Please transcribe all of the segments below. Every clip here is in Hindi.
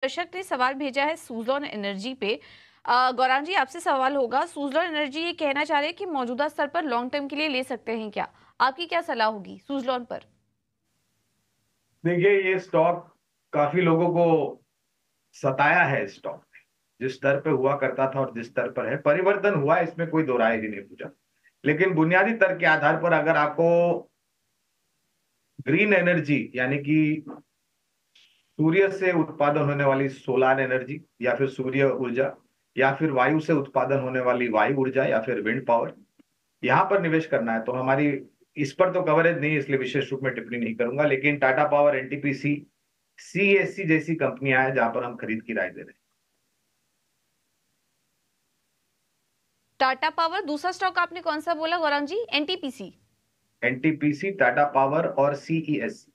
दर्शक ने सवाल भेजा है सुज़लॉन एनर्जी पे। गौरांग जी, आपसे सवाल होगा। सुज़लॉन एनर्जी ये कहना चाह रहे हैं कि मौजूदा स्तर पर लॉन्ग टर्म के लिए ले सकते हैं क्या? आपकी क्या सलाह होगी सुज़लॉन पर? देखिए, ये स्टॉक काफी लोगों को सताया है। स्टॉक जिस स्तर पे हुआ करता था और जिस स्तर पर है, परिवर्तन हुआ है, इसमें कोई दो राय ही नहीं पूछा। लेकिन बुनियादी तर्क के आधार पर अगर आपको ग्रीन एनर्जी यानी कि सूर्य से उत्पादन होने वाली सोलार एनर्जी या फिर सूर्य ऊर्जा या फिर वायु से उत्पादन होने वाली वायु ऊर्जा या फिर विंड पावर, यहाँ पर निवेश करना है तो हमारी इस पर तो कवरेज नहीं है, इसलिए विशेष रूप में टिप्पणी नहीं करूंगा। लेकिन टाटा पावर, एनटीपीसी, सीएससी जैसी कंपनियां हैं जहां पर हम खरीद की राय दे रहे टाटा पावर, दूसरा स्टॉक आपने कौन सा बोला गौरांग जी? एनटीपीसी? हैं। एनटीपीसी, टाटा पावर और CESC.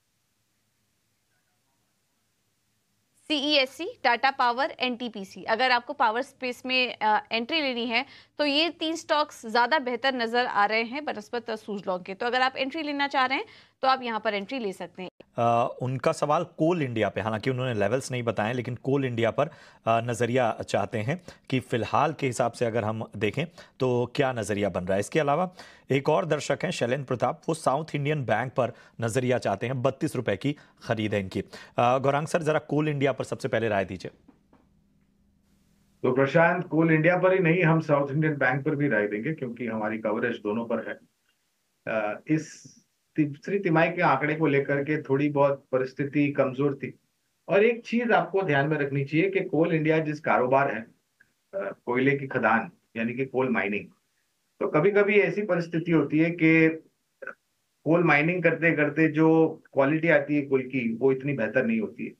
CESC, Tata power, NTPC. अगर आपको पावर स्पेस में एंट्री लेनी है तो ये 3 स्टॉक्स ज्यादा बेहतर नजर आ रहे हैं बनस्पत सुज़लॉन के। तो अगर आप एंट्री लेना चाह रहे हैं तो आप यहाँ पर एंट्री ले सकते हैं। उनका सवाल कोल इंडिया पे, हालांकि उन्होंने लेवल्स नहीं बताए, लेकिन कोल इंडिया पर नज़रिया चाहते हैं कि फिलहाल के हिसाब से अगर हम देखें तो क्या नज़रिया बन रहा है। इसके अलावा एक और दर्शक हैं शैलेंद्र प्रताप, वो साउथ इंडियन बैंक पर नज़रिया चाहते हैं। 32 रुपए की खरीद है इनकी। गौरांग सर, जरा कोल इंडिया पर सबसे पहले राय दीजिए। तो प्रशांत, कोल इंडिया पर ही नहीं, हम साउथ इंडियन बैंक पर भी राय देंगे क्योंकि हमारी कवरेज दोनों पर है। इस तीसरी तिमाही के आंकड़े को लेकर के थोड़ी बहुत परिस्थिति कमजोर थी। और एक चीज आपको ध्यान में रखनी चाहिए कि कोल इंडिया जिस कारोबार है, कोयले की खदान यानी कि कोल माइनिंग, तो कभी कभी ऐसी परिस्थिति होती है कि कोल माइनिंग करते करते जो क्वालिटी आती है कोल की, वो इतनी बेहतर नहीं होती है।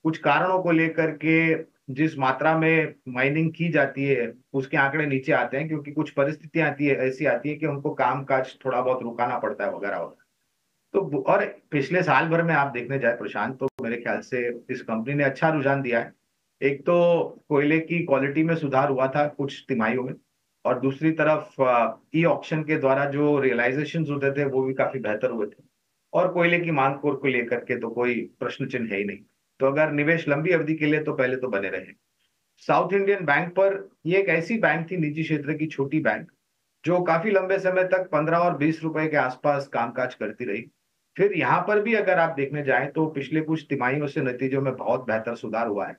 कुछ कारणों को लेकर के जिस मात्रा में माइनिंग की जाती है उसके आंकड़े नीचे आते हैं, क्योंकि कुछ परिस्थितियां आती है, ऐसी आती है कि उनको काम काज थोड़ा बहुत रुकाना पड़ता है वगैरह वगैरह। तो और पिछले साल भर में आप देखने जाए प्रशांत, तो मेरे ख्याल से इस कंपनी ने अच्छा रुझान दिया है। एक तो कोयले की क्वालिटी में सुधार हुआ था कुछ तिमाहियों में, और दूसरी तरफ ई ऑक्शन के द्वारा जो रियलाइजेशन होते थे वो भी काफी बेहतर हुए थे। और कोयले की मांग को लेकर के तो कोई प्रश्न चिन्ह है ही नहीं। तो अगर निवेश लंबी अवधि के लिए तो पहले तो बने रहे। साउथ इंडियन बैंक पर, ये एक ऐसी बैंक थी, निजी क्षेत्र की छोटी बैंक, जो काफी लंबे समय तक 15 और 20 रुपए के आसपास कामकाज करती रही। फिर यहाँ पर भी अगर आप देखने जाएं तो पिछले कुछ तिमाहियों से नतीजों में बहुत बेहतर सुधार हुआ है।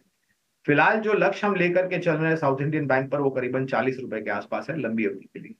फिलहाल जो लक्ष्य हम लेकर के चल रहे हैं साउथ इंडियन बैंक पर, वो करीबन 40 रुपए के आसपास है लंबी अवधि के लिए।